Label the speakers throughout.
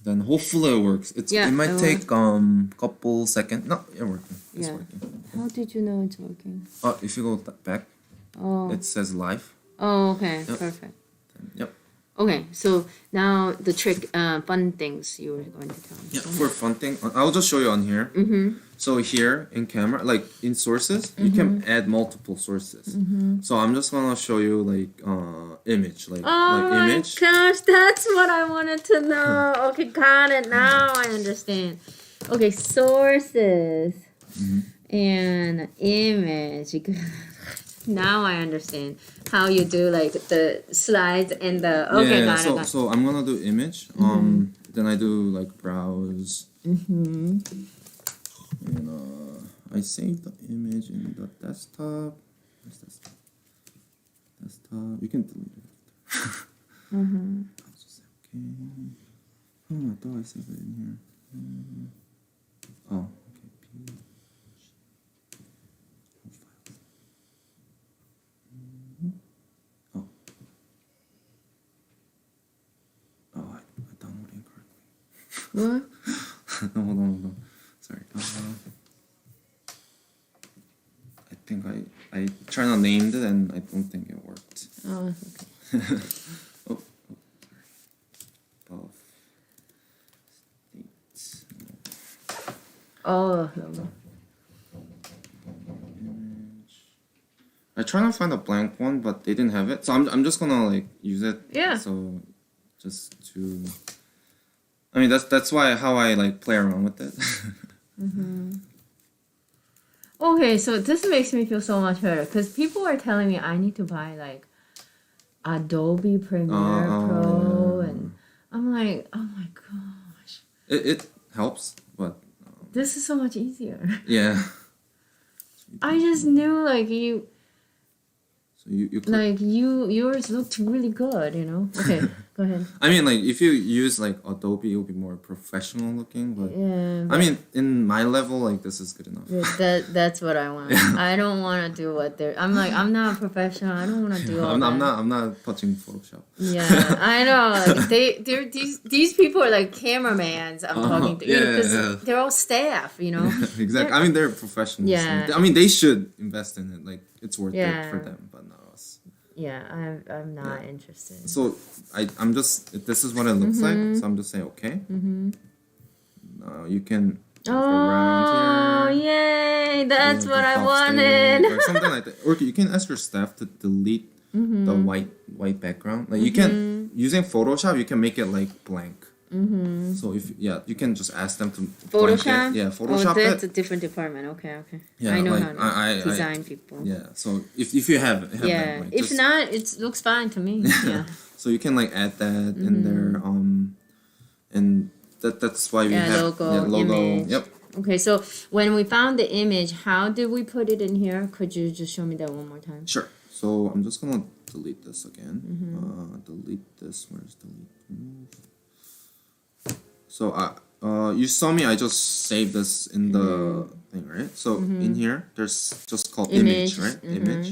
Speaker 1: Then hopefully it works.
Speaker 2: Yeah,
Speaker 1: it might
Speaker 2: it
Speaker 1: take couple seconds. No, it's working. It's
Speaker 2: Yeah.
Speaker 1: working.
Speaker 2: How did you know it's working?
Speaker 1: Oh, if you go back,
Speaker 2: Oh.
Speaker 1: it says live.
Speaker 2: Oh, okay.
Speaker 1: Yep.
Speaker 2: Perfect.
Speaker 1: Yep.
Speaker 2: Okay, so now the trick, fun things you were going to tell me.
Speaker 1: Yeah. For fun thing, I'll just show you on here. So here in camera, like in sources, you can add multiple sources. So I'm just gonna show you like image, like
Speaker 2: Oh my
Speaker 1: image.
Speaker 2: gosh, that's what I wanted to know. Okay, got it. Now I understand. Okay, sources and image. Now I understand how you do like the slides and the. Okay, got it. Got it.
Speaker 1: So I'm gonna do image. Then I do like browse. And I save the image in the desktop. Where's desktop? Desktop. You can delete it. I'll just say okay. Oh, I thought I saved it in here. Oh, okay. Oh. Oh, I downloaded incorrectly.
Speaker 2: What?
Speaker 1: No, hold on. Sorry. I think I tried to name it and I don't think it worked.
Speaker 2: Oh, okay.
Speaker 1: Oh, sorry. States.
Speaker 2: Oh,
Speaker 1: Image. I tried to find a blank one, but they didn't have it. So I'm just gonna like use it.
Speaker 2: Yeah.
Speaker 1: So just to. I mean that's why how I like play around with it.
Speaker 2: Okay, so this makes me feel so much better because people are telling me I need to buy like Adobe Premiere Pro, and I'm like, oh my gosh,
Speaker 1: It helps, but
Speaker 2: this is so much easier.
Speaker 1: yeah.
Speaker 2: I just knew like you,
Speaker 1: So you click.
Speaker 2: like yours looked really good, you know. Okay, go ahead.
Speaker 1: I mean, like if you use like Adobe, it'll be more professional looking. But
Speaker 2: Yeah,
Speaker 1: I mean, in my level, like this is good enough.
Speaker 2: that's what I want. I don't want to do what they're. I'm like, I'm not a professional. I don't want to do all that.
Speaker 1: I'm not touching Photoshop.
Speaker 2: Yeah, I know. Like they're these people are like cameramans. I'm talking to because they're all staff. You know.
Speaker 1: Exactly. I mean, they're professionals.
Speaker 2: Yeah.
Speaker 1: I mean, they should invest in it. Like it's worth
Speaker 2: Yeah.
Speaker 1: it for them, but not us.
Speaker 2: Yeah, I'm not interested.
Speaker 1: So I'm just this is what it looks like. So I'm just saying okay. Now you can move around
Speaker 2: Oh,
Speaker 1: here.
Speaker 2: yay! That's
Speaker 1: Yeah,
Speaker 2: what
Speaker 1: the
Speaker 2: I
Speaker 1: top
Speaker 2: wanted.
Speaker 1: stage or something like that. Or you can ask your staff to delete the white background. Like you can using Photoshop, you can make it like blank. So if you can just ask them to blank
Speaker 2: Photoshop.
Speaker 1: it. Yeah, Photoshop
Speaker 2: Oh, that's
Speaker 1: it.
Speaker 2: a different department. Okay.
Speaker 1: Yeah,
Speaker 2: I know
Speaker 1: like,
Speaker 2: how to
Speaker 1: I
Speaker 2: design people.
Speaker 1: Yeah, so if you have
Speaker 2: Yeah.
Speaker 1: that, like,
Speaker 2: If
Speaker 1: just-
Speaker 2: not, it looks fine to me. Yeah.
Speaker 1: so you can like add that in there. And that's why we
Speaker 2: Yeah,
Speaker 1: have
Speaker 2: logo, image.
Speaker 1: Yep.
Speaker 2: Okay, so when we found the image, how did we put it in here? Could you just show me that one more time?
Speaker 1: Sure. So I'm just gonna delete this again. Delete this. Where's delete? Remove. So you saw me. I just saved this in the thing, right? So in here, there's just called image, right? Image.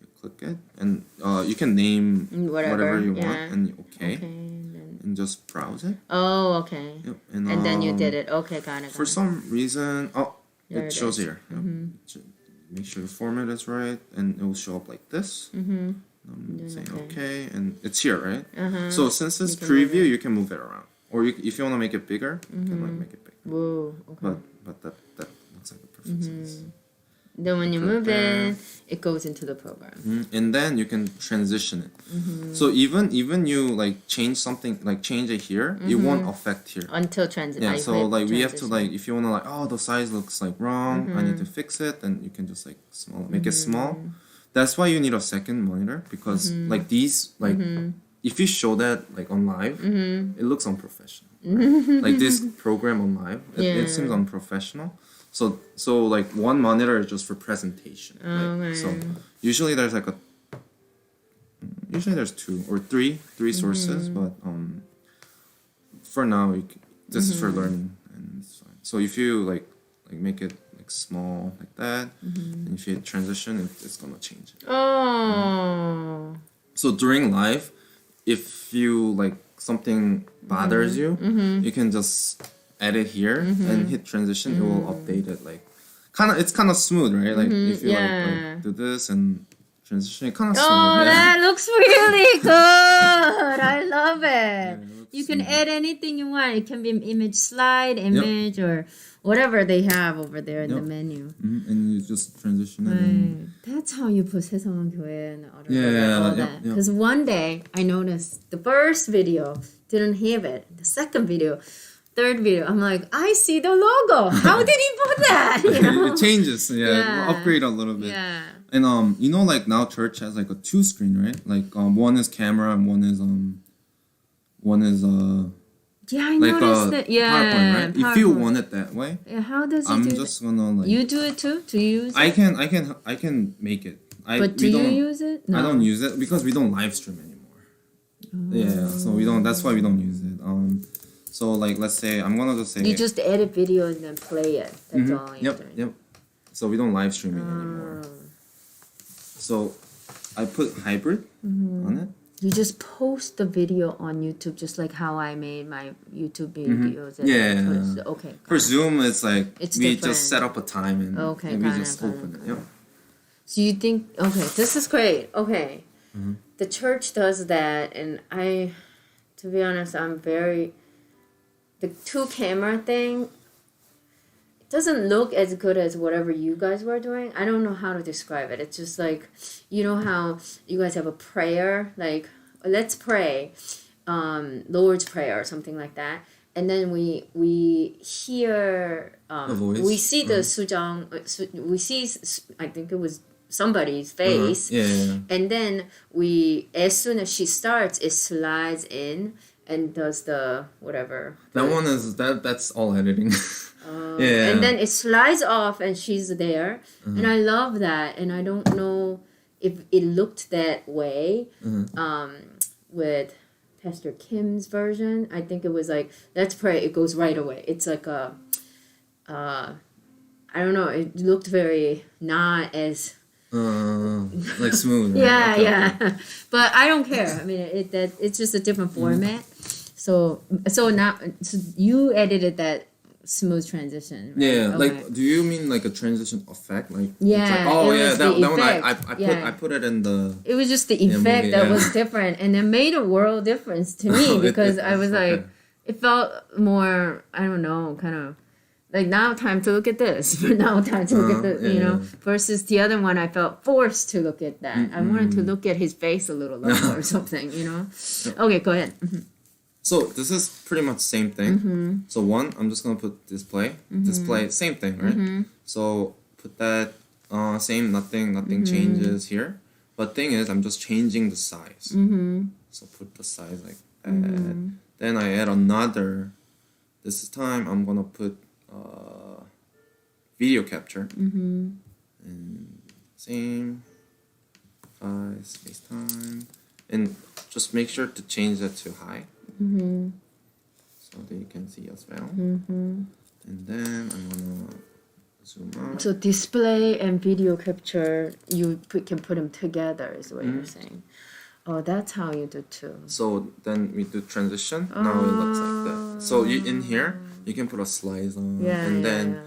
Speaker 1: You click it, and you can name whatever you want, and okay, and just browse it.
Speaker 2: Oh, okay.
Speaker 1: Yep.
Speaker 2: And then you did it. Okay, got it.
Speaker 1: For some reason,
Speaker 2: There
Speaker 1: it
Speaker 2: it
Speaker 1: shows
Speaker 2: is.
Speaker 1: here. Yep. Make sure the format is right, and it will show up like this. I'm saying okay, and it's here, right? So since it's
Speaker 2: can move
Speaker 1: preview, you can move it around, or if you want to make it bigger, you can like make it bigger.
Speaker 2: Whoa, okay.
Speaker 1: But that looks like a perfect size.
Speaker 2: Then when you
Speaker 1: Put
Speaker 2: move
Speaker 1: there.
Speaker 2: it, it goes into the program.
Speaker 1: And then you can transition it. So even you like change something, like change it here, it won't affect here.
Speaker 2: Until transit.
Speaker 1: Yeah, so like we have to like if you wanna like the size looks like wrong, I need to fix it, then you can just like make it small. That's why you need a second monitor because like these like if you show that like on live, it looks unprofessional. Right? Like this program on live, it seems unprofessional. So like one monitor is just for presentation. So usually there's like usually there's two or three sources, but for now this is for learning and it's fine. So if you like make it like small like that, and if you hit transition, it's gonna change it.
Speaker 2: Oh.
Speaker 1: So during live, if you like something bothers you, you can just edit here and hit transition. It will update it. Like, it's kind of smooth, right? Like if you like do this and transition, it kind of smooth.
Speaker 2: Oh, that looks really good. I love it.
Speaker 1: Yeah,
Speaker 2: You can add anything you want. It can be image slide, image, or whatever they have over there in the menu.
Speaker 1: And you just transition it. And
Speaker 2: That's how you put 세상은 교회 and all
Speaker 1: yeah,
Speaker 2: that. Because one day I noticed the first video didn't have it. The second video, third video, I'm like, I see the logo. How did he put that? You know?
Speaker 1: it changes. Yeah, upgrade a little bit.
Speaker 2: Yeah.
Speaker 1: And you know, like now church has like a 2-screen, right? Like one is camera and one is
Speaker 2: Yeah, I
Speaker 1: like
Speaker 2: noticed that. Yeah,
Speaker 1: PowerPoint, right?
Speaker 2: PowerPoint.
Speaker 1: If you want it that way,
Speaker 2: Yeah, how does
Speaker 1: I'm
Speaker 2: he do
Speaker 1: just gonna like.
Speaker 2: You do it too? Do you use it?
Speaker 1: I can make it.
Speaker 2: But do you use it? No.
Speaker 1: I don't use it because we don't live stream anymore. Yeah, so we don't. That's why we don't use it. So like let's say I'm gonna just say.
Speaker 2: You just edit video and then play it. That's all you're doing.
Speaker 1: Yep. So we don't live stream it anymore. So I put hybrid on it.
Speaker 2: You just post the video on YouTube, just like how I made my YouTube videos. And
Speaker 1: Yeah.
Speaker 2: Okay.
Speaker 1: For Zoom, it's like
Speaker 2: It's
Speaker 1: we
Speaker 2: different.
Speaker 1: just set up a time and,
Speaker 2: Okay,
Speaker 1: and we
Speaker 2: got it,
Speaker 1: just
Speaker 2: got
Speaker 1: open
Speaker 2: it,
Speaker 1: it. Yep.
Speaker 2: So you think, okay, this is great. Okay. The church does that, and to be honest, the 2-camera thing, it doesn't look as good as whatever you guys were doing. I don't know how to describe it. It's just like, you know how you guys have a prayer, like, let's pray, Lord's Prayer or something like that. And then we hear,
Speaker 1: voice.
Speaker 2: we see the sujang, we see, I think it was somebody's face.
Speaker 1: Yeah.
Speaker 2: And then as soon as she starts, it slides in and does the whatever.
Speaker 1: That one is that's all editing. Yeah.
Speaker 2: And then it slides off and she's there. And I love that. And I don't know if it looked that way with Pastor Kim's version. I think it was like, let's pray. It goes right away. It's like I don't know. It looked very not as...
Speaker 1: like smooth. Right?
Speaker 2: Yeah. But I don't care. I mean, it's just a different format. So now you edited that smooth transition. Right?
Speaker 1: Yeah,
Speaker 2: Okay.
Speaker 1: like do you mean like a transition effect? Like
Speaker 2: Yeah,
Speaker 1: it's like, oh
Speaker 2: it
Speaker 1: yeah,
Speaker 2: was
Speaker 1: that
Speaker 2: the
Speaker 1: one
Speaker 2: effect.
Speaker 1: I put it in the.
Speaker 2: It was just the effect
Speaker 1: movie,
Speaker 2: that
Speaker 1: yeah.
Speaker 2: was different, and it made a world difference to me because I was like,
Speaker 1: okay.
Speaker 2: it felt more, I don't know, kind of like now time to look at this, but now time to look at this, you know, versus the other one I felt forced to look at that. I wanted to look at his face a little longer or something, you know. Okay, go ahead.
Speaker 1: So this is pretty much same thing. So one, I'm just gonna put display, same thing, right? So put that same, nothing changes here. But thing is, I'm just changing the size. So put the size like that. Then I add another. This time I'm gonna put video capture. And same space time, and just make sure to change that to high. So that you can see as well. And then I'm gonna zoom out.
Speaker 2: So display and video capture, can put them together, is what you're saying. Oh, that's how you do too.
Speaker 1: So then we do transition. Now it looks like that. So in here you can put a slice on, and then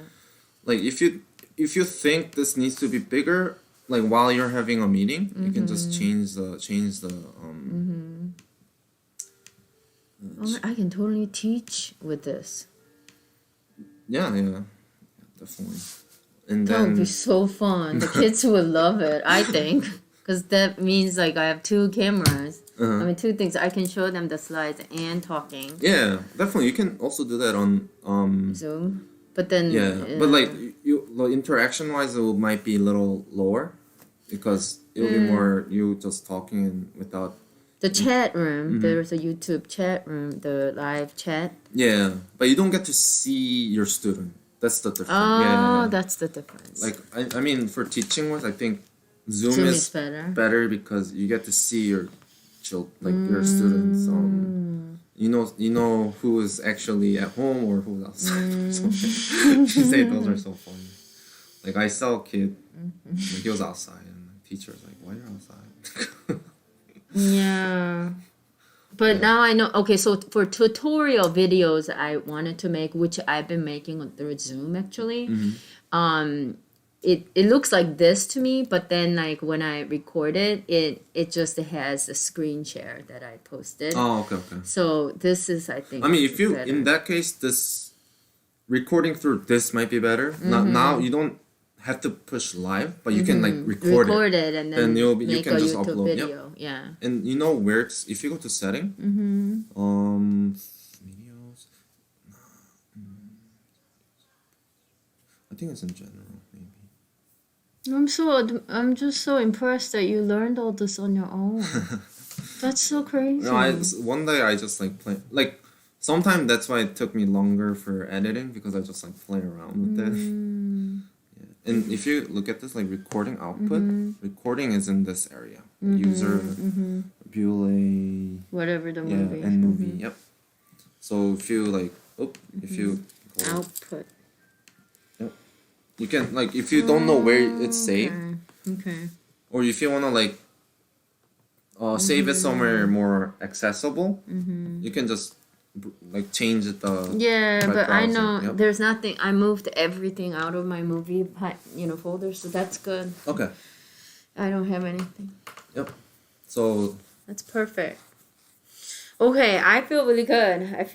Speaker 1: like if you think this needs to be bigger, like while you're having a meeting, you can just change the
Speaker 2: I can totally teach with this.
Speaker 1: yeah, definitely. And
Speaker 2: That would
Speaker 1: then
Speaker 2: be so fun. The kids would love it, I think. Because that means like I have 2 cameras. I mean, 2 things. I can show them the slides and talking.
Speaker 1: yeah, definitely you can also do that on
Speaker 2: Zoom. But then...
Speaker 1: but like interaction wise it might be a little lower because it'll be more you just talking and without
Speaker 2: the chat room. There's a YouTube chat room, the live chat.
Speaker 1: yeah, but you don't get to see your student. That's the difference.
Speaker 2: Oh, that's the difference.
Speaker 1: Like I mean for teaching wise I think Zoom
Speaker 2: is
Speaker 1: is
Speaker 2: better.
Speaker 1: because you get to see your your students. You know who is actually at home or who's outside. So she say those are so funny. Like I saw a kid, like he was outside, and the teacher was like, "Why are you outside?"
Speaker 2: Yeah. But now I know. Okay, so for tutorial videos I wanted to make, which I've been making through Zoom actually, it looks like this to me, but then like when I record it, it just has a screen share that I posted.
Speaker 1: Oh, okay.
Speaker 2: So this is, I think.
Speaker 1: I mean, if you
Speaker 2: better.
Speaker 1: in that case, this recording through this might be better. Now you don't have to push live, but you can like record it
Speaker 2: and then
Speaker 1: you
Speaker 2: make
Speaker 1: can
Speaker 2: a
Speaker 1: just
Speaker 2: YouTube
Speaker 1: upload.
Speaker 2: video.
Speaker 1: Yep.
Speaker 2: Yeah.
Speaker 1: And you know where it's, if you go to setting, videos. I think it's in general, maybe.
Speaker 2: I'm just so impressed that you learned all this on your own. That's so crazy.
Speaker 1: No, one day I just like play, like sometimes that's why it took me longer for editing, because I just like play around with it. Yeah. And if you look at this like recording output, recording is in this area. User, Bewlay,
Speaker 2: whatever the movie.
Speaker 1: and movie. Yep. So if you like, if you go,
Speaker 2: output.
Speaker 1: Yep. You can like, if you don't know where it's saved,
Speaker 2: Okay.
Speaker 1: or if you wanna like save it somewhere more accessible, you can just like change it.
Speaker 2: Yeah,
Speaker 1: by
Speaker 2: but I
Speaker 1: browsing.
Speaker 2: know
Speaker 1: Yep.
Speaker 2: there's nothing. I moved everything out of my movie, folder, so that's good.
Speaker 1: Okay.
Speaker 2: I don't have anything.
Speaker 1: Yep. So
Speaker 2: That's perfect. Okay, I feel really good.